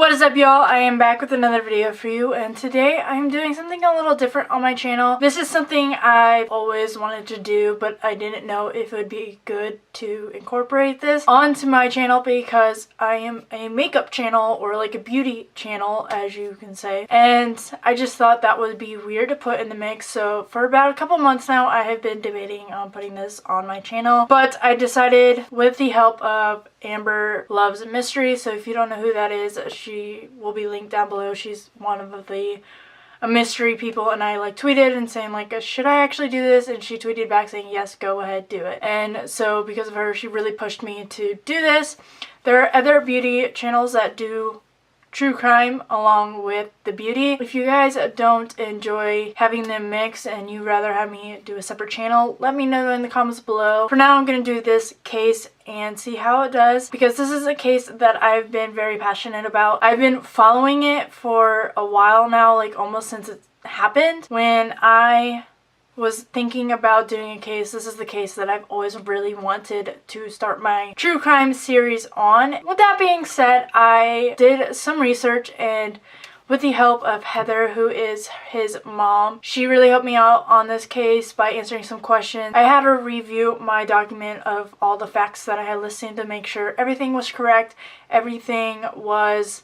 What is up, y'all? I am back with another video for you, and today I'm doing something a little different on my channel. This is something I've always wanted to do, but I didn't know if it would be good to incorporate this onto my channel because I am a makeup channel, or like a beauty channel as you can say, and I just thought that would be weird to put in the mix. So for about a couple months now I have been debating on putting this on my channel, but I decided with the help of Amber Loves Mystery. So if you don't know who that is, she will be linked down below. She's one of the mystery people, and I like tweeted and saying like, should I actually do this? And she tweeted back saying yes, go ahead, do it. And so because of her, she really pushed me to do this. There are other beauty channels that do true crime along with the beauty. If you guys don't enjoy having them mix and you rather have me do a separate channel, let me know in the comments below. For now, I'm going to do this case and see how it does, because this is a case that I've been very passionate about. I've been following it for a while now, like almost since it happened. When I was thinking about doing a case, this is the case that I've always really wanted to start my true crime series on. With that being said, I did some research, and with the help of Heather, who is his mom, she really helped me out on this case by answering some questions. I had her review my document of all the facts that I had listed to make sure everything was correct, everything was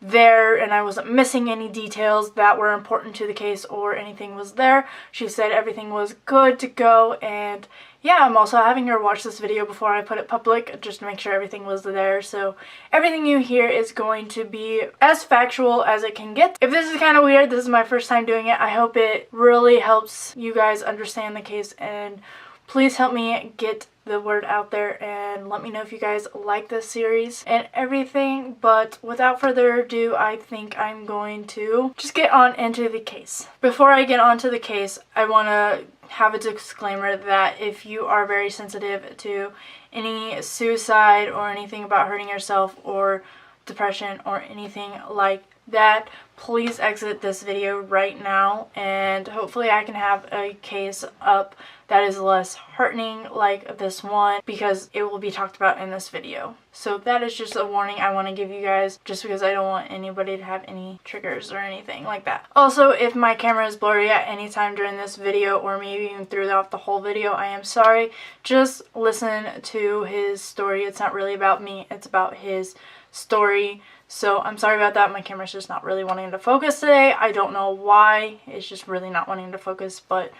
there, and I wasn't missing any details that were important to the case or anything was there. She said everything was good to go, and yeah, I'm also having her watch this video before I put it public just to make sure everything was there. So everything you hear is going to be as factual as it can get. If this is kind of weird, this is my first time doing it. I hope it really helps you guys understand the case, and please help me get the word out there and let me know if you guys like this series and everything. But without further ado, I think I'm going to just get on into the case. Before I get onto the case, I want to have a disclaimer that if you are very sensitive to any suicide or anything about hurting yourself or depression or anything like that, please exit this video right now, and hopefully I can have a case up that is less heartening like this one, because it will be talked about in this video. So that is just a warning I want to give you guys, just because I don't want anybody to have any triggers or anything like that. Also, if my camera is blurry at any time during this video, or maybe even throughout the whole video, I am sorry. Just listen to his story. It's not really about me, it's about his story. So I'm sorry about that. My camera's just not really wanting to focus today. I don't know why. It's just really not wanting to focus, but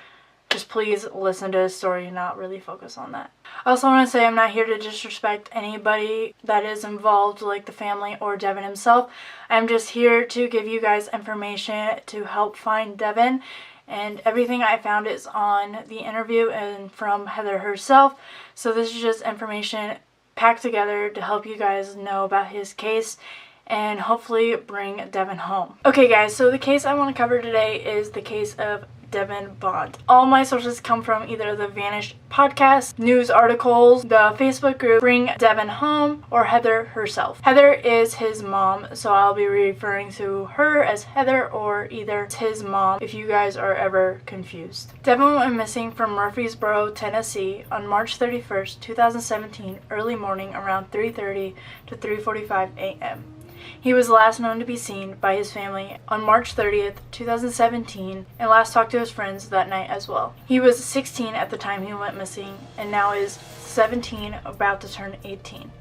just please listen to his story and not really focus on that. I also want to say I'm not here to disrespect anybody that is involved, like the family or Devin himself. I'm just here to give you guys information to help find Devin, and everything I found is on the interview and from Heather herself. So this is just information packed together to help you guys know about his case and hopefully bring Devin home. Okay guys, so the case I want to cover today is the case of Devin Bond. All my sources come from either the Vanished podcast, news articles, the Facebook group Bring Devin Home, or Heather herself. Heather is his mom, so I'll be referring to her as Heather or either his mom if you guys are ever confused. Devin went missing from Murfreesboro, Tennessee on March 31st, 2017, early morning around 3:30 to 3:45 a.m. He was last known to be seen by his family on March 30th, 2017, and last talked to his friends that night as well. He was 16 at the time he went missing, and now is 17, about to turn 18.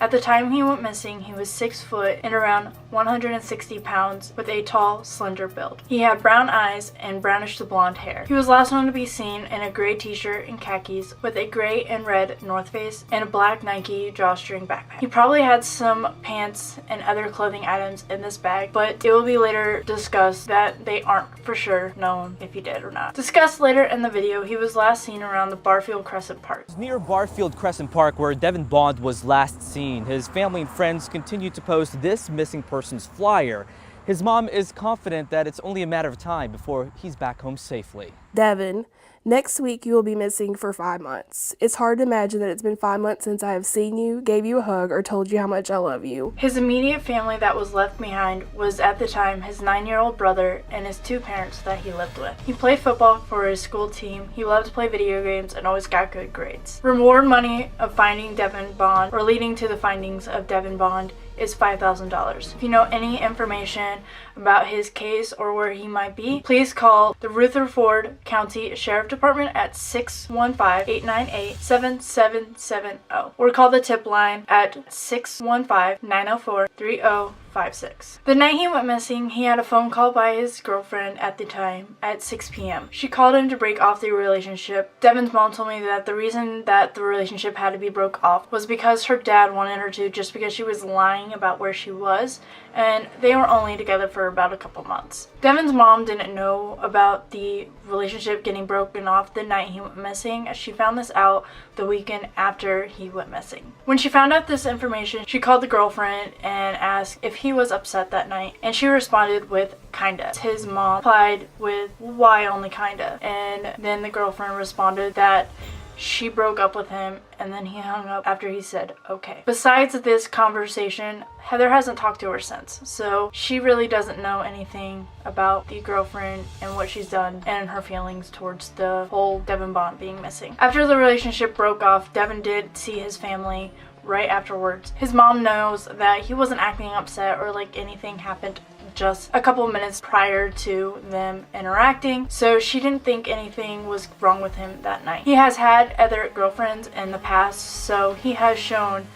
At the time he went missing, he was 6 foot and around 160 pounds with a tall, slender build. He had brown eyes and brownish to blonde hair. He was last known to be seen in a gray t-shirt and khakis with a gray and red North Face and a black Nike drawstring backpack. He probably had some pants and other clothing items in this bag, but it will be later discussed that they aren't for sure known if he did or not. Discussed later in the video, he was last seen around the Barfield Crescent Park. Near Barfield Crescent Park, where Devin Bond was last seen, his family and friends continue to post this missing person's flyer. His mom is confident that it's only a matter of time before he's back home safely. Devin, next week you will be missing for 5 months. It's hard to imagine that it's been 5 months since I have seen you, gave you a hug, or told you how much I love you. His immediate family that was left behind was at the time his 9-year-old brother and his 2 parents that he lived with. He played football for his school team, he loved to play video games, and always got good grades. Reward money of finding Devin Bond, or leading to the findings of Devin Bond, is $5,000. If you know any information about his case or where he might be, please call the Rutherford County Sheriff Department at 615-898-7770 or call the tip line at 615-904-3056. The night he went missing, he had a phone call by his girlfriend at the time at 6 p.m. She called him to break off the relationship. Devin's mom told me that the reason that the relationship had to be broke off was because her dad wanted her to, just because she was lying about where she was, and they were only together for about a couple months. Devin's mom didn't know about the relationship getting broken off the night he went missing. She found this out the weekend after he went missing. When she found out this information, she called the girlfriend and asked if he was upset that night, and she responded with kinda. His mom replied with, why only kinda? And then the girlfriend responded that she broke up with him, and then he hung up after he said okay. Besides this conversation, Heather hasn't talked to her since, so she really doesn't know anything about the girlfriend and what she's done and her feelings towards the whole Devin Bond being missing. After the relationship broke off, Devin did see his family right afterwards. His mom knows that he wasn't acting upset or like anything happened just a couple of minutes prior to them interacting, so she didn't think anything was wrong with him that night. He has had other girlfriends in the past, so he has shown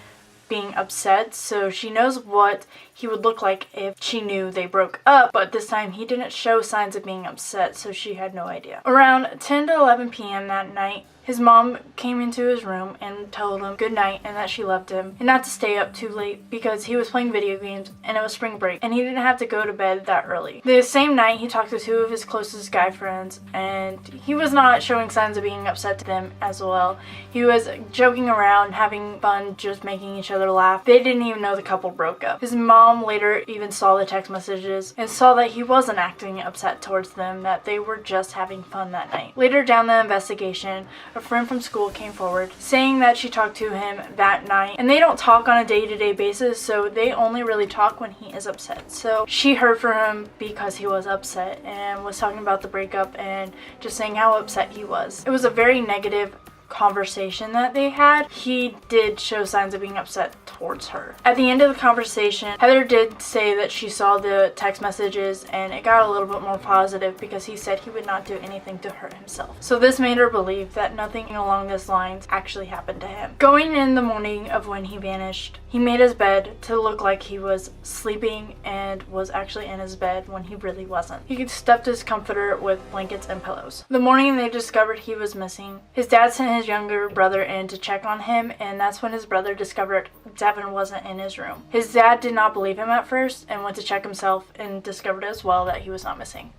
being upset, so she knows what he would look like if she knew they broke up, but this time he didn't show signs of being upset, so she had no idea. Around 10 to 11 p.m. that night, his mom came into his room and told him good night and that she loved him and not to stay up too late because he was playing video games and it was spring break and he didn't have to go to bed that early. The same night, he talked to two of his closest guy friends and he was not showing signs of being upset to them as well. He was joking around, having fun, just making each other laugh. They didn't even know the couple broke up. His mom later even saw the text messages and saw that he wasn't acting upset towards them, that they were just having fun that night. Later down the investigation, a friend from school came forward saying that she talked to him that night, and they don't talk on a day-to-day basis, so they only really talk when he is upset. So she heard from him because he was upset and was talking about the breakup and just saying how upset he was. It was a very negative conversation that they had. He did show signs of being upset towards her. At the end of the conversation, Heather did say that she saw the text messages and it got a little bit more positive because he said he would not do anything to hurt himself. So this made her believe that nothing along these lines actually happened to him. Going in the morning of when he vanished, he made his bed to look like he was sleeping and was actually in his bed when he really wasn't. He stuffed his comforter with blankets and pillows. The morning they discovered he was missing, his dad sent his younger brother in to check on him, and that's when his brother discovered Devin wasn't in his room. His dad did not believe him at first and went to check himself and discovered as well that he was not missing.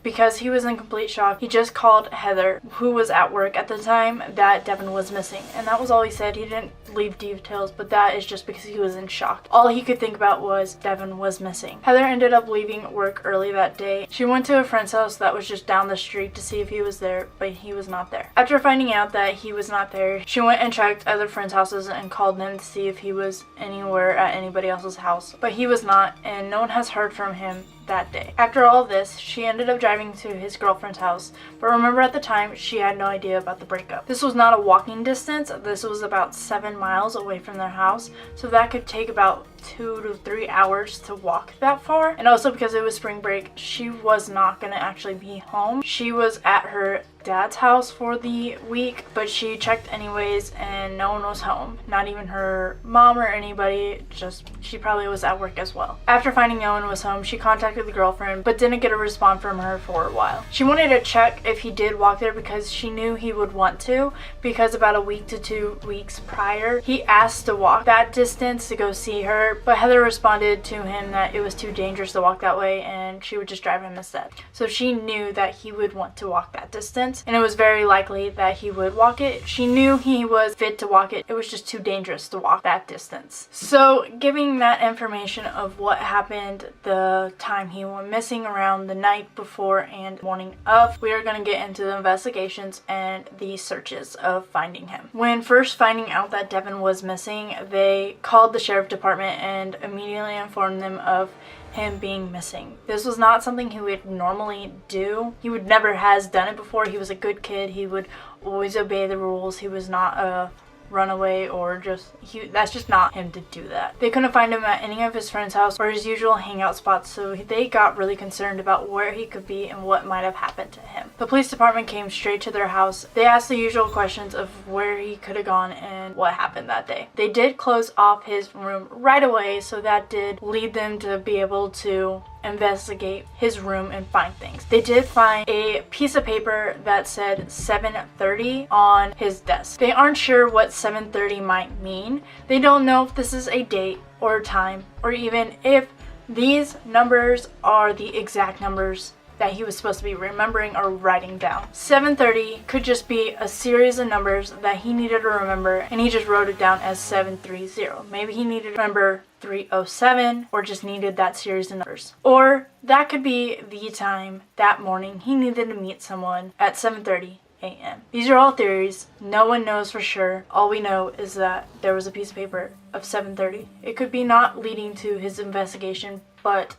Because he was in complete shock, he just called Heather, who was at work at the time, that Devin was missing. And that was all he said. He didn't leave details, but that is just because he was in shock. All he could think about was Devin was missing. Heather ended up leaving work early that day. She went to a friend's house that was just down the street to see if he was there, but he was not there. After finding out that he was not there, she went and checked other friends' houses and called them to see if he was anywhere at anybody else's house. But he was not, and no one has heard from him that day. After all this, she ended up driving to his girlfriend's house, but remember at the time, she had no idea about the breakup. This was not a walking distance. This was about 7 miles away from their house, so that could take about 2 to 3 hours to walk that far. And also because it was spring break, she was not going to actually be home. She was at her dad's house for the week, but she checked anyways and no one was home. Not even her mom or anybody, just she probably was at work as well. After finding no one was home, she contacted the girlfriend but didn't get a response from her for a while. She wanted to check if he did walk there because she knew he would want to, because about a week to 2 weeks prior, he asked to walk that distance to go see her, but Heather responded to him that it was too dangerous to walk that way and she would just drive him instead. So she knew that he would want to walk that distance, and it was very likely that he would walk it. She knew he was fit to walk it. It was just too dangerous to walk that distance. So giving that information of what happened the time he went missing around the night before and morning of, we are going to get into the investigations and the searches of finding him. When first finding out that Devin was missing, they called the sheriff department and immediately informed them of him being missing. This was not something he would normally do. He would never has done it before. He was a good kid. He would always obey the rules. He was not a run away or that's just not him to do that. They couldn't find him at any of his friends' house or his usual hangout spots, so they got really concerned about where he could be and what might have happened to him. The police department came straight to their house. They asked the usual questions of where he could have gone and what happened that day. They did close off his room right away, so that did lead them to be able to investigate his room and find things. They did find a piece of paper that said 7:30 on his desk. They aren't sure what 7:30 might mean. They don't know if this is a date or time, or even if these numbers are the exact numbers that he was supposed to be remembering or writing down. 7:30 could just be a series of numbers that he needed to remember, and he just wrote it down as 730. Maybe he needed to remember 307, or just needed that series of numbers. Or that could be the time that morning he needed to meet someone at 7:30 a.m. These are all theories. No one knows for sure. All we know is that there was a piece of paper of 7:30. It could be not leading to his investigation, but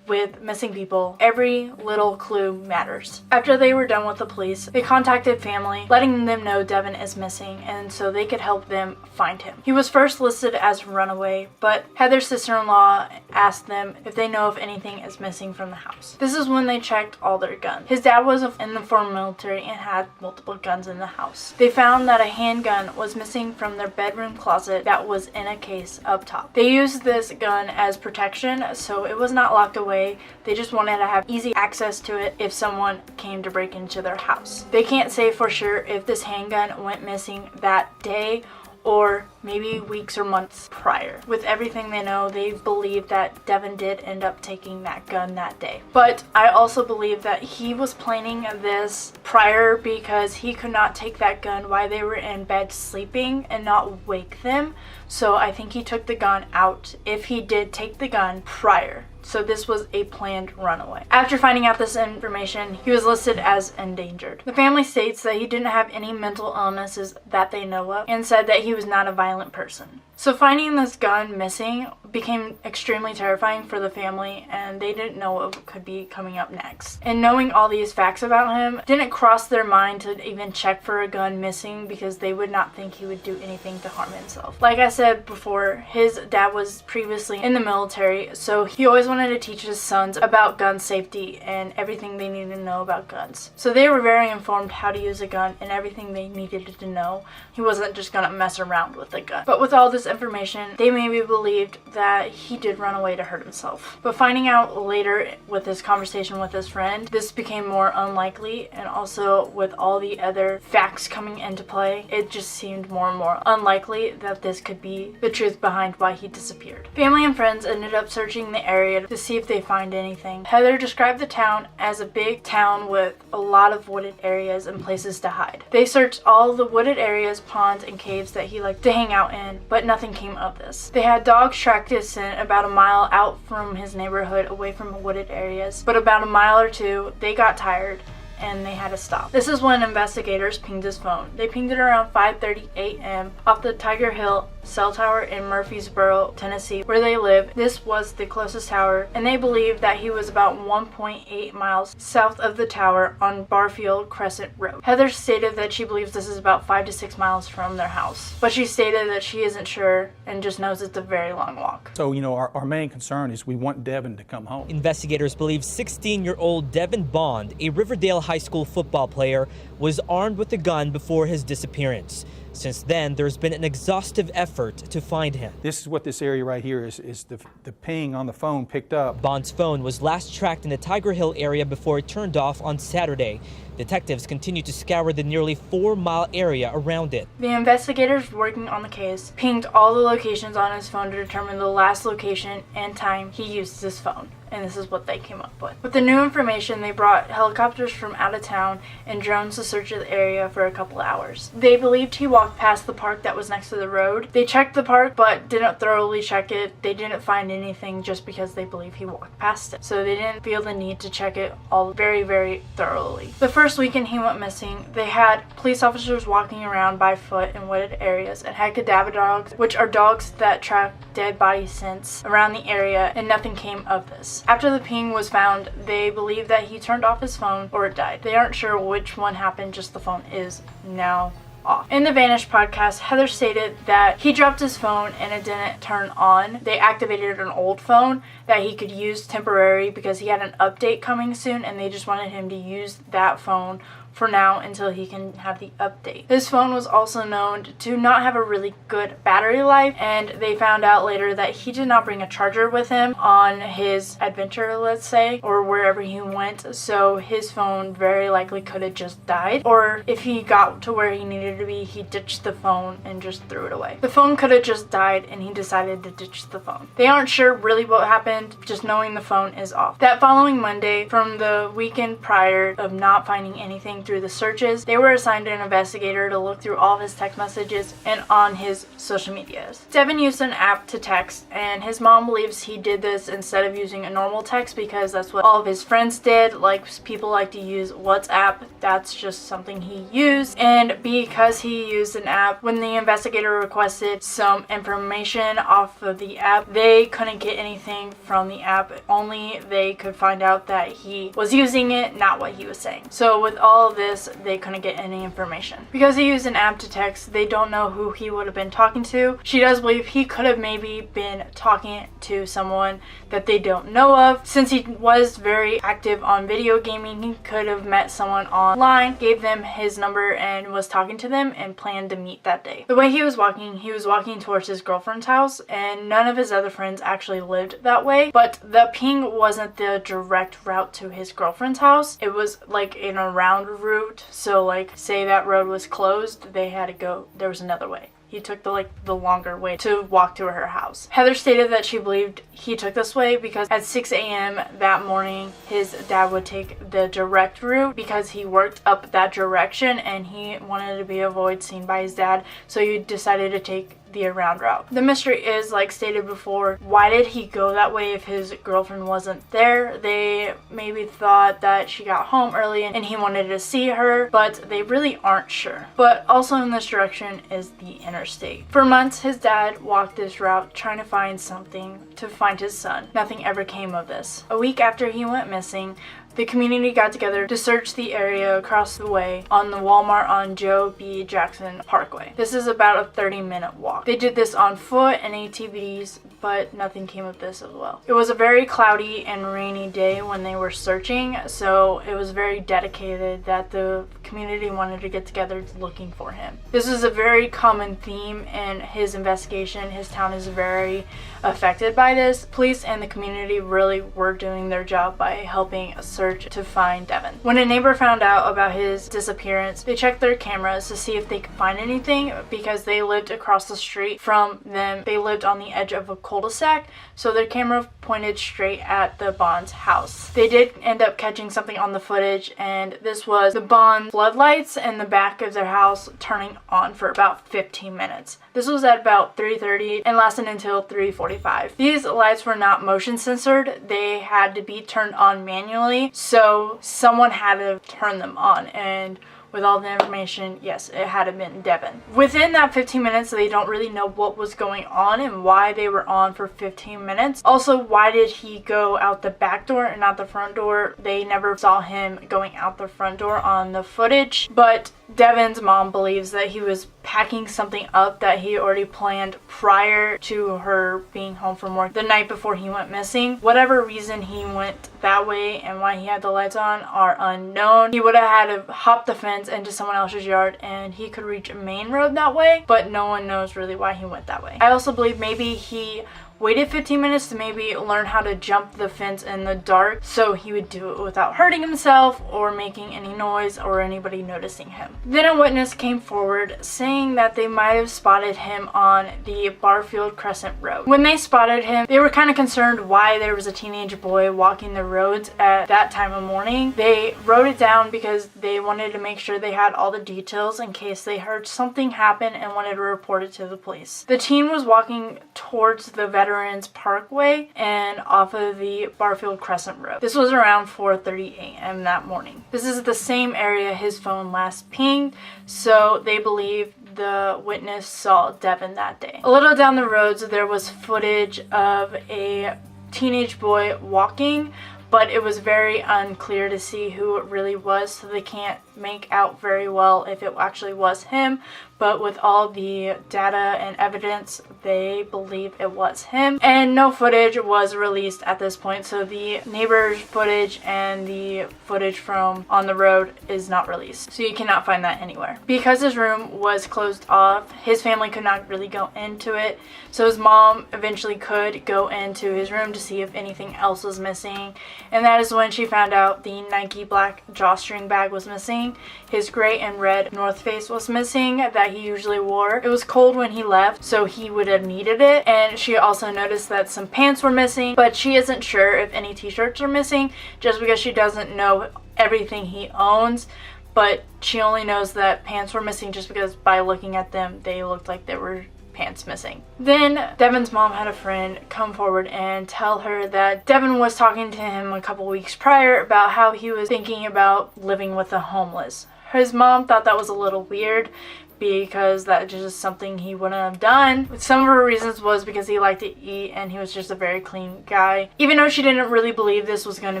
with missing people, every little clue matters. After they were done with the police, they contacted family, letting them know Devin is missing and so they could help them find him. He was first listed as runaway, but Heather's sister-in-law asked them if they know if anything is missing from the house. This is when they checked all their guns. His dad was in the former military and had multiple guns in the house. They found that a handgun was missing from their bedroom closet that was in a case up top. They used this gun as protection, so it was not locked away. They just wanted to have easy access to it if someone came to break into their house. They can't say for sure if this handgun went missing that day or maybe weeks or months prior. With everything they know, they believe that Devin did end up taking that gun that day. But I also believe that he was planning this prior because he could not take that gun while they were in bed sleeping and not wake them. So I think he took the gun out if he did take the gun prior. So this was a planned runaway. After finding out this information, he was listed as endangered. The family states that he didn't have any mental illnesses that they know of and said that he was not a violent person. So finding this gun missing became extremely terrifying for the family, and they didn't know what could be coming up next. And knowing all these facts about him didn't cross their mind to even check for a gun missing because they would not think he would do anything to harm himself. Like I said before, his dad was previously in the military, so he always wanted to teach his sons about gun safety and everything they needed to know about guns. So they were very informed how to use a gun and everything they needed to know. He wasn't just gonna mess around with a gun. But with all this information, they maybe believed that he did run away to hurt himself. But finding out later with his conversation with his friend, this became more unlikely, and also with all the other facts coming into play, it just seemed more and more unlikely that this could be the truth behind why he disappeared. Family and friends ended up searching the area to see if they find anything. Heather described the town as a big town with a lot of wooded areas and places to hide. They searched all the wooded areas, ponds, and caves that he liked to hang out in, but nothing came of this. They had dogs track his scent about a mile out from his neighborhood away from wooded areas, but about a mile or two, they got tired and they had to stop. This is when investigators pinged his phone. They pinged it around 5:30 a.m. off the Tiger Hill cell tower in Murfreesboro, Tennessee, where they live. This was the closest tower, and they believed that he was about 1.8 miles south of the tower on Barfield Crescent Road. Heather stated that she believes this is about 5 to 6 miles from their house, but she stated that she isn't sure and just knows it's a very long walk. So, our main concern is we want Devin to come home. Investigators believe 16-year-old Devin Bond, a Riverdale high school football player, was armed with a gun before his disappearance. Since then, there's been an exhaustive effort to find him. This is what this area right here is the ping on the phone picked up. Bond's phone was last tracked in the Tiger Hill area before it turned off on Saturday. Detectives continue to scour the nearly 4-mile area around it. The investigators working on the case pinged all the locations on his phone to determine the last location and time he used his phone. And this is what they came up with. With the new information, they brought helicopters from out of town and drones to search the area for a couple hours. They believed he walked past the park that was next to the road. They checked the park, but didn't thoroughly check it. They didn't find anything just because they believe he walked past it. So they didn't feel the need to check it all very, very thoroughly. The first weekend he went missing, they had police officers walking around by foot in wooded areas and had cadaver dogs, which are dogs that track dead body scents around the area, and nothing came of this. After the ping was found, they believe that he turned off his phone or it died. They aren't sure which one happened, just the phone is now off. In the Vanish podcast, Heather stated that he dropped his phone and it didn't turn on. They activated an old phone that he could use temporary because he had an update coming soon and they just wanted him to use that phone for now until he can have the update. His phone was also known to not have a really good battery life, and they found out later that he did not bring a charger with him on his adventure, let's say, or wherever he went, so his phone very likely could have just died, or if he got to where he needed to be, he ditched the phone and just threw it away. The phone could have just died and he decided to ditch the phone. They aren't sure really what happened, just knowing the phone is off. That following Monday, from the weekend prior of not finding anything through the searches, they were assigned an investigator to look through all of his text messages and on his social medias. Devin used an app to text, and his mom believes he did this instead of using a normal text because that's what all of his friends did. Like, people like to use WhatsApp, that's just something he used. And because he used an app, when the investigator requested some information off of the app, they couldn't get anything from the app. Only they could find out that he was using it, not what he was saying. So with all of this, they couldn't get any information. Because he used an app to text, they don't know who he would have been talking to. She does believe he could have maybe been talking to someone that they don't know of. Since he was very active on video gaming, he could have met someone online, gave them his number, and was talking to them and planned to meet that day. The way he was walking towards his girlfriend's house, and none of his other friends actually lived that way, but the ping wasn't the direct route to his girlfriend's house. It was like in a round route, so like say that road was closed, they had to go, there was another way. He took the longer way to walk to her house. Heather stated that she believed he took this way because at 6 a.m. that morning, his dad would take the direct route because he worked up that direction and he wanted to be avoid seen by his dad, so he decided to take the around route. The mystery is, like stated before, why did he go that way if his girlfriend wasn't there? They maybe thought that she got home early and he wanted to see her, but they really aren't sure. But also in this direction is the interstate. For months, his dad walked this route trying to find something to find his son. Nothing ever came of this. A week after he went missing, the community got together to search the area across the way on the Walmart on Joe B. Jackson Parkway. This is about a 30-minute walk. They did this on foot and ATVs, but nothing came of this as well. It was a very cloudy and rainy day when they were searching, so it was very dedicated that the community wanted to get together looking for him. This is a very common theme in his investigation. His town is very affected by this. Police and the community really were doing their job by helping search to find Devin. When a neighbor found out about his disappearance, they checked their cameras to see if they could find anything because they lived across the street from them. They lived on the edge of a cul-de-sac, so their camera pointed straight at the Bond's house. They did end up catching something on the footage, and this was the Bond floodlights in the back of their house turning on for about 15 minutes. This was at about 3:30 and lasted until 3:45. These lights were not motion censored. They had to be turned on manually, so someone had to turn them on, and with all the information, yes, it had been Devin. Within that 15 minutes, they don't really know what was going on and why they were on for 15 minutes. Also, why did he go out the back door and not the front door? They never saw him going out the front door on the footage, but Devin's mom believes that he was packing something up that he already planned prior to her being home from work the night before he went missing. Whatever reason he went that way and why he had the lights on are unknown. He would have had to hop the fence into someone else's yard and he could reach a main road that way, but no one knows really why he went that way. I also believe maybe he waited 15 minutes to maybe learn how to jump the fence in the dark so he would do it without hurting himself or making any noise or anybody noticing him. Then a witness came forward saying that they might have spotted him on the Barfield Crescent Road. When they spotted him, they were kind of concerned why there was a teenage boy walking the roads at that time of morning. They wrote it down because they wanted to make sure they had all the details in case they heard something happen and wanted to report it to the police. The teen was walking towards the Veterans Parkway and off of the Barfield Crescent Road. This was around 4:30 a.m. that morning. This is the same area his phone last pinged, so they believe the witness saw Devin that day. A little down the roads, there was footage of a teenage boy walking, but it was very unclear to see who it really was, so they can't make out very well if it actually was him. But with all the data and evidence, they believe it was him. And no footage was released at this point, so the neighbor's footage and the footage from on the road is not released. So you cannot find that anywhere. Because his room was closed off, his family could not really go into it. So his mom eventually could go into his room to see if anything else was missing. And that is when she found out the Nike black drawstring bag was missing. His gray and red North Face was missing that he usually wore. It was cold when he left, so he would have needed it. And she also noticed that some pants were missing, but she isn't sure if any t-shirts are missing just because she doesn't know everything he owns. But she only knows that pants were missing just because by looking at them, they looked like they were pants missing. Then Devin's mom had a friend come forward and tell her that Devin was talking to him a couple weeks prior about how he was thinking about living with the homeless. His mom thought that was a little weird because that just something he wouldn't have done. Some of her reasons was because he liked to eat and he was just a very clean guy. Even though she didn't really believe this was going to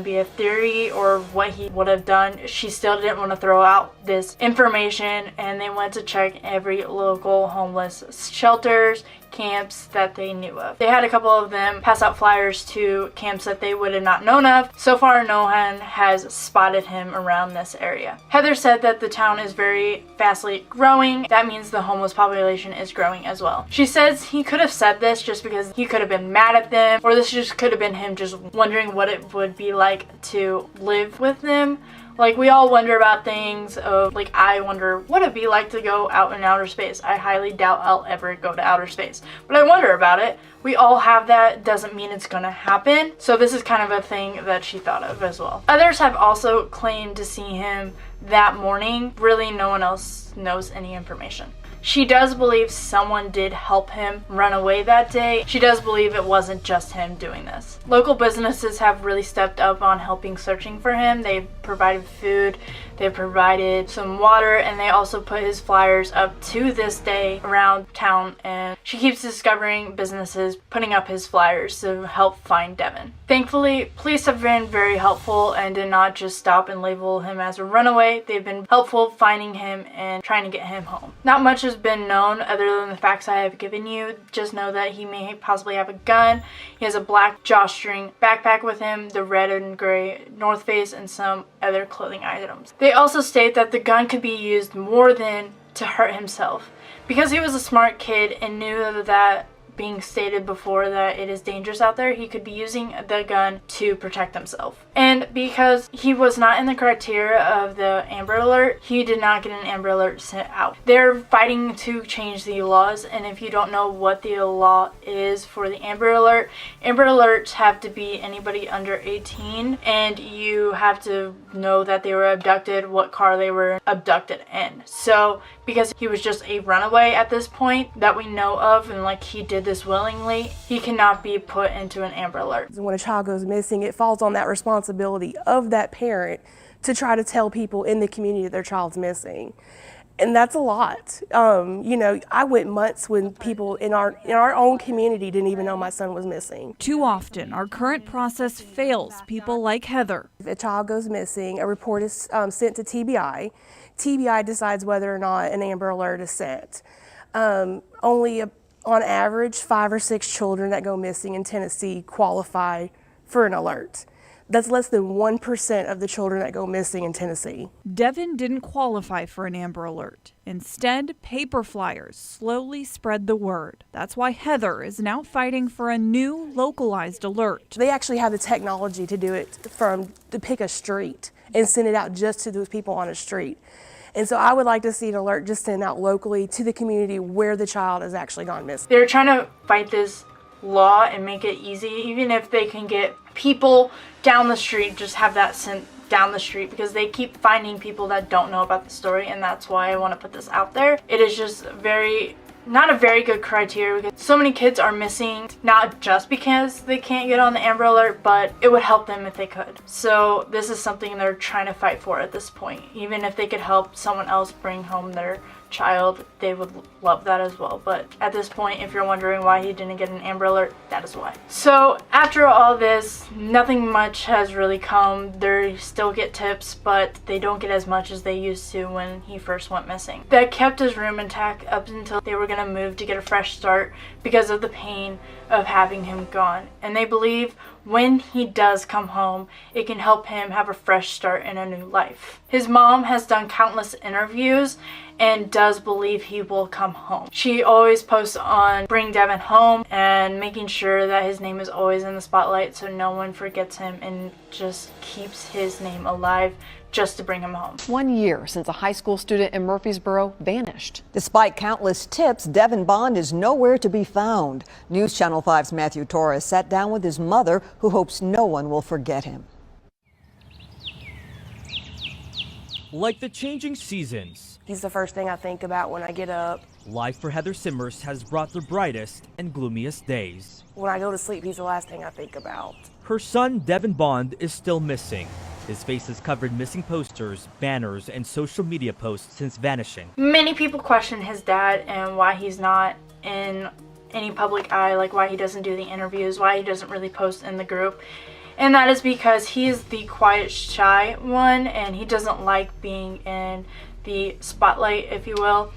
be a theory or what he would have done, she still didn't want to throw out this information, and they went to check every local homeless shelters, camps that they knew of. They had a couple of them pass out flyers to camps that they would have not known of. So far, no one has spotted him around this area. Heather said that the town is very fastly growing. That means the homeless population is growing as well. She says he could have said this just because he could have been mad at them, or this just could have been him just wondering what it would be like to live with them. Like, we all wonder about things of, like, I wonder what it'd be like to go out in outer space. I highly doubt I'll ever go to outer space, but I wonder about it. We all have that. Doesn't mean it's gonna happen. So this is kind of a thing that she thought of as well. Others have also claimed to see him that morning. Really, no one else knows any information. She does believe someone did help him run away that day. She does believe it wasn't just him doing this. Local businesses have really stepped up on helping searching for him. They've provided food, they've provided some water, and they also put his flyers up to this day around town, and she keeps discovering businesses putting up his flyers to help find Devin. Thankfully, police have been very helpful and did not just stop and label him as a runaway. They've been helpful finding him and trying to get him home. Not much has been known other than the facts I have given you. Just know that he may possibly have a gun. He has a black drawstring backpack with him, the red and gray North Face, and some other clothing items. They also state that the gun could be used more than to hurt himself. Because he was a smart kid and knew that being stated before that it is dangerous out there, he could be using the gun to protect himself. And because he was not in the criteria of the Amber Alert, he did not get an Amber Alert sent out. They're fighting to change the laws, and if you don't know what the law is for the Amber Alert, Amber Alerts have to be anybody under 18, and you have to know that they were abducted, what car they were abducted in. So because he was just a runaway at this point that we know of, and like he did this willingly, he cannot be put into an Amber Alert. When a child goes missing, it falls on that responsibility of that parent to try to tell people in the community that their child's missing. And that's a lot. You know, I went months when people in our own community didn't even know my son was missing. Too often, our current process fails people like Heather. If a child goes missing, a report is sent to TBI. TBI decides whether or not an Amber Alert is sent. Only on average, 5 or 6 children that go missing in Tennessee qualify for an alert. That's less than 1% of the children that go missing in Tennessee. Devin didn't qualify for an Amber Alert. Instead, paper flyers slowly spread the word. That's why Heather is now fighting for a new localized alert. They actually have the technology to do it to pick a street and send it out just to those people on a street. And so I would like to see an alert just sent out locally to the community where the child has actually gone missing. They're trying to fight this law and make it easy, even if they can get people down the street, just have that sent down the street, because they keep finding people that don't know about the story, and that's why I want to put this out there. It is just not a very good criteria, because so many kids are missing, not just because they can't get on the Amber Alert, but it would help them if they could. So this is something they're trying to fight for at this point, even if they could help someone else bring home their child, they would love that as well. But at this point, if you're wondering why he didn't get an Amber Alert, that is why. So after all this, nothing much has really come. They still get tips, but they don't get as much as they used to when he first went missing. That kept his room intact up until they were going to move to get a fresh start because of the pain of having him gone. And they believe when he does come home, it can help him have a fresh start in a new life. His mom has done countless interviews and does believe he will come home. She always posts on Bring Devin Home and making sure that his name is always in the spotlight so no one forgets him, and just keeps his name alive just to bring him home. 1 year since a high school student in Murfreesboro vanished. Despite countless tips, Devin Bond is nowhere to be found. News Channel 5's Matthew Torres sat down with his mother, who hopes no one will forget him. Like the changing seasons, He's the first thing I think about when I get up. life for Heather Simmers has brought the brightest and gloomiest days. When I go to sleep, he's the last thing I think about. Her son, Devin Bond, is still missing. His face has covered missing posters, banners, and social media posts since vanishing. Many people question his dad and why he's not in any public eye, like why he doesn't do the interviews, why he doesn't really post in the group. And that is because he is the quiet, shy one, and he doesn't like being in the spotlight, if you will.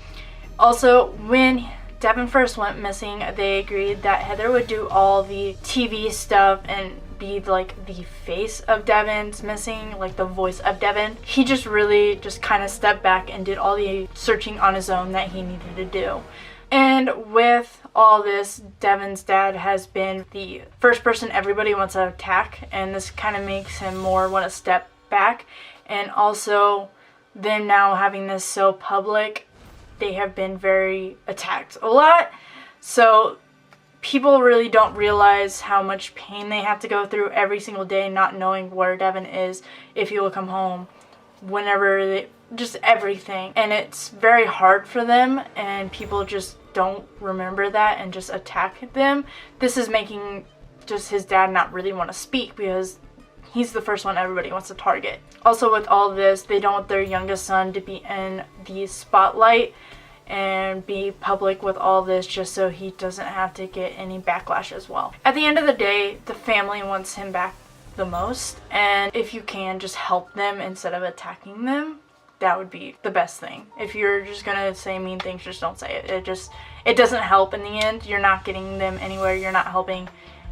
Also, when Devin first went missing, they agreed that Heather would do all the TV stuff and be like the face of Devin's missing, like the voice of Devin. He just really just kind of stepped back and did all the searching on his own that he needed to do. And with all this, Devin's dad has been the first person everybody wants to attack, and this kind of makes him more want to step back. And also, them now having this so public, they have been very attacked a lot. So people really don't realize how much pain they have to go through every single day, not knowing where Devin is, if he will come home, whenever they, just everything. And it's very hard for them, and people just don't remember that and just attack them. This is making just his dad not really want to speak because he's the first one everybody wants to target. Also, with all this, they don't want their youngest son to be in the spotlight and be public with all this, just so he doesn't have to get any backlash as well. At the end of the day, the family wants him back the most, and if you can just help them instead of attacking them, that would be the best thing. If you're just gonna say mean things, just don't say it. It doesn't help in the end. You're not getting them anywhere. You're not helping.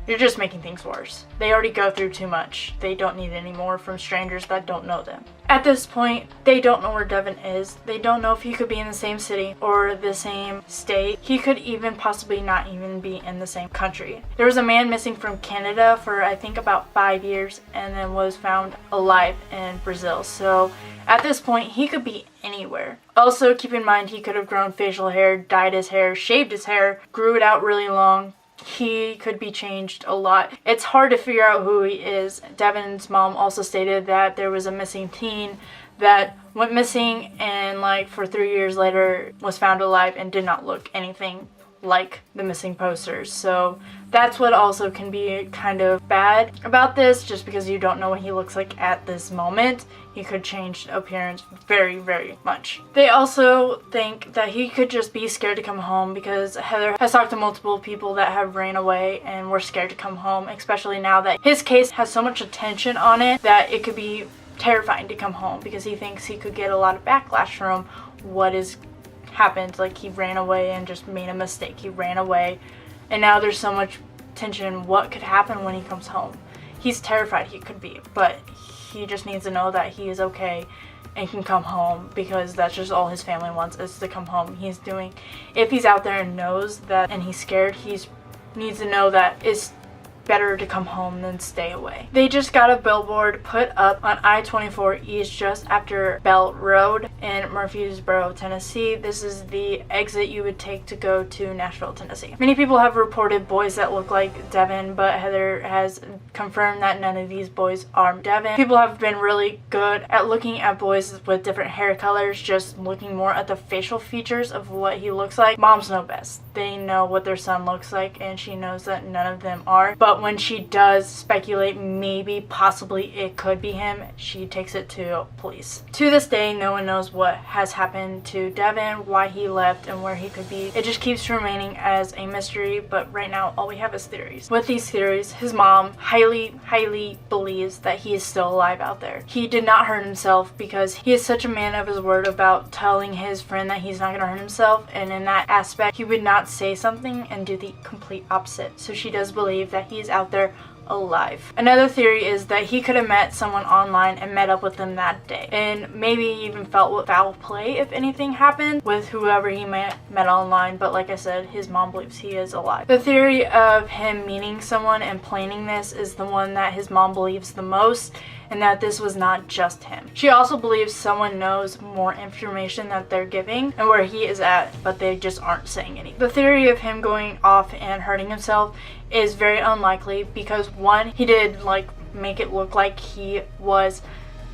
You're just making things worse. They already go through too much. They don't need any more from strangers that don't know them. At this point, they don't know where Devin is. They don't know if he could be in the same city or the same state. He could even possibly not even be in the same country. There was a man missing from Canada for I think about 5 years and then was found alive in Brazil. So at this point, he could be anywhere. Also, keep in mind he could have grown facial hair, dyed his hair, shaved his hair, grew it out really long. He could be changed a lot. It's hard to figure out who he is. Devin's mom also stated that there was a missing teen that went missing and like for 3 years later was found alive and did not look anything like the missing posters. So that's what also can be kind of bad about this, just because you don't know what he looks like at this moment. He could change appearance very, very much. They also think that he could just be scared to come home because Heather has talked to multiple people that have ran away and were scared to come home, especially now that his case has so much attention on it that it could be terrifying to come home because he thinks he could get a lot of backlash from what is happened. Like he ran away and just made a mistake. He ran away and now there's so much tension. What could happen when he comes home? He's terrified he could be, but he just needs to know that he is okay and can come home because that's just all his family wants is to come home. If he's out there and knows that and he's scared, he needs to know that it's better to come home than stay away. They just got a billboard put up on I-24 East just after Bell Road in Murfreesboro, Tennessee. This is the exit you would take to go to Nashville, Tennessee. Many people have reported boys that look like Devin, but Heather has confirmed that none of these boys are Devin. People have been really good at looking at boys with different hair colors, just looking more at the facial features of what he looks like. Moms know best. They know what their son looks like, and she knows that none of them are. But but when she does speculate maybe possibly it could be him, she takes it to police. To this day, no one knows what has happened to Devin, why he left, and where he could be. It just keeps remaining as a mystery, but right now all we have is theories. With these theories, his mom highly believes that he is still alive out there. He did not hurt himself because he is such a man of his word about telling his friend that he's not going to hurt himself, and in that aspect he would not say something and do the complete opposite. So she does believe that he's out there alive. Another theory is that he could have met someone online and met up with them that day, and maybe even felt foul play if anything happened with whoever he met online, but like I said, his mom believes he is alive. The theory of him meeting someone and planning this is the one that his mom believes the most, and that this was not just him. She also believes someone knows more information that they're giving and where he is at, but they just aren't saying anything. The theory of him going off and hurting himself is very unlikely because one, he did make it look like he was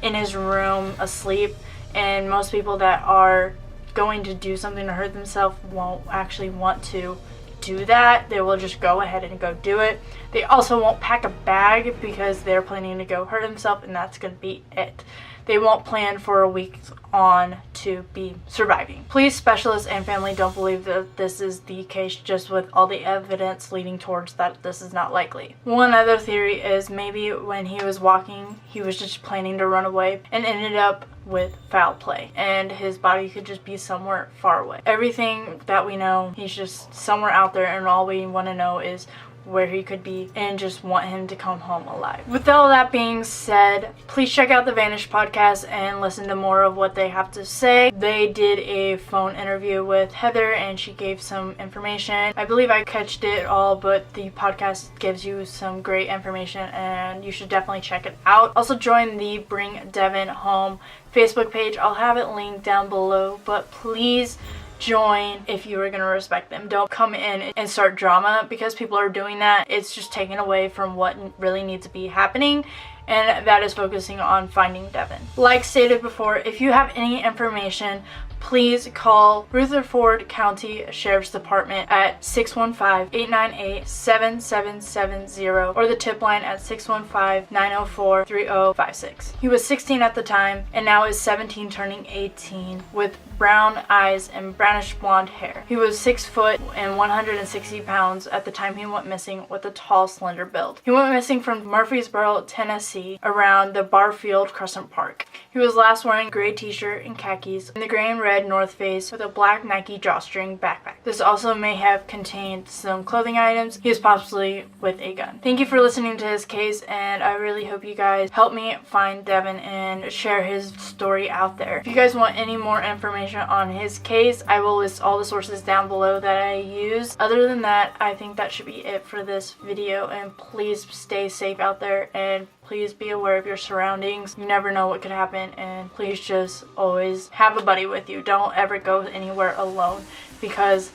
in his room asleep, and most people that are going to do something to hurt themselves won't actually want to do that. They will just go ahead and go do it. They also won't pack a bag because they're planning to go hurt themselves, and that's going to be it. They won't plan for a week on to be surviving. Police, specialists, and family don't believe that this is the case, just with all the evidence leading towards that this is not likely. One other theory is maybe when he was walking, he was just planning to run away and ended up with foul play, and his body could just be somewhere far away. Everything that we know, he's just somewhere out there, and all we want to know is where he could be and just want him to come home alive. With all that being said, please check out the Vanish podcast and listen to more of what they have to say. They did a phone interview with Heather and she gave some information. I believe I catched it all, but the podcast gives you some great information and you should definitely check it out. Also join the Bring Devin Home Facebook page. I'll have it linked down below, but please join if you are going to respect them. Don't come in and start drama, because people are doing that. It's just taken away from what really needs to be happening, and that is focusing on finding Devin. Like stated before, if you have any information, please call Rutherford County Sheriff's Department at 615-898-7770 or the tip line at 615-904-3056. He was 16 at the time and now is 17 turning 18 with brown eyes and brownish blonde hair. He was 6 foot and 160 pounds at the time he went missing, with a tall, slender build. He went missing from Murfreesboro, Tennessee, around the Barfield Crescent Park. He was last wearing a gray t-shirt and khakis and the gray and red North Face with a black Nike drawstring backpack. This also may have contained some clothing items. He was possibly with a gun. Thank you for listening to his case, and I really hope you guys help me find Devin and share his story out there. If you guys want any more information on his case, I will list all the sources down below that I use. Other than that, I think that should be it for this video, and please stay safe out there and please be aware of your surroundings. You never know what could happen, and please just always have a buddy with you. Don't ever go anywhere alone, because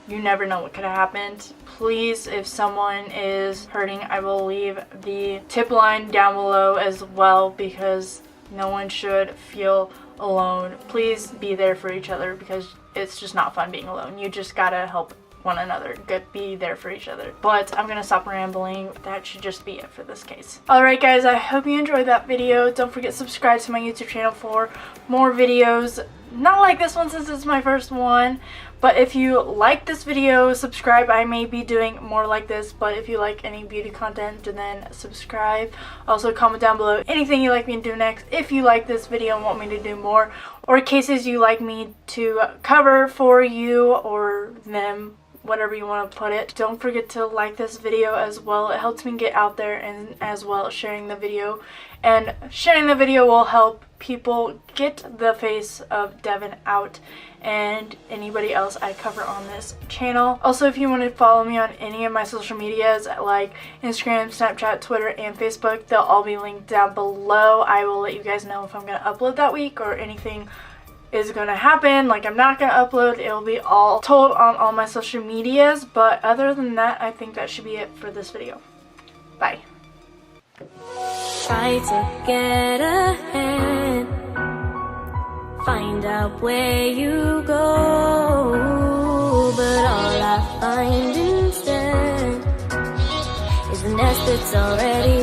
you never know what could have happened. Please, if someone is hurting, I will leave the tip line down below as well, because no one should feel alone. Please be there for each other, because it's just not fun being alone. You just gotta help one another, be there for each other. But I'm gonna stop rambling. That should just be it for this case. Alright guys, I hope you enjoyed that video. Don't forget to subscribe to my YouTube channel for more videos. Not like this one since it's my first one, but if you like this video, subscribe. I may be doing more like this, but if you like any beauty content, then subscribe. Also comment down below anything you'd like me to do next, if you like this video and want me to do more, or cases you like me to cover for you or them, whatever you want to put it. Don't forget to like this video as well. It helps me get out there, and as well sharing the video. And sharing the video will help people get the face of Devin out and anybody else I cover on this channel. Also, if you want to follow me on any of my social medias like Instagram, Snapchat, Twitter, and Facebook, they'll all be linked down below. I will let you guys know if I'm going to upload that week or anything is going to happen. Like, I'm not going to upload. It'll be all told on all my social medias. But other than that, I think that should be it for this video. Bye. Try to get ahead, find out where you go, but all I find instead is the next it's already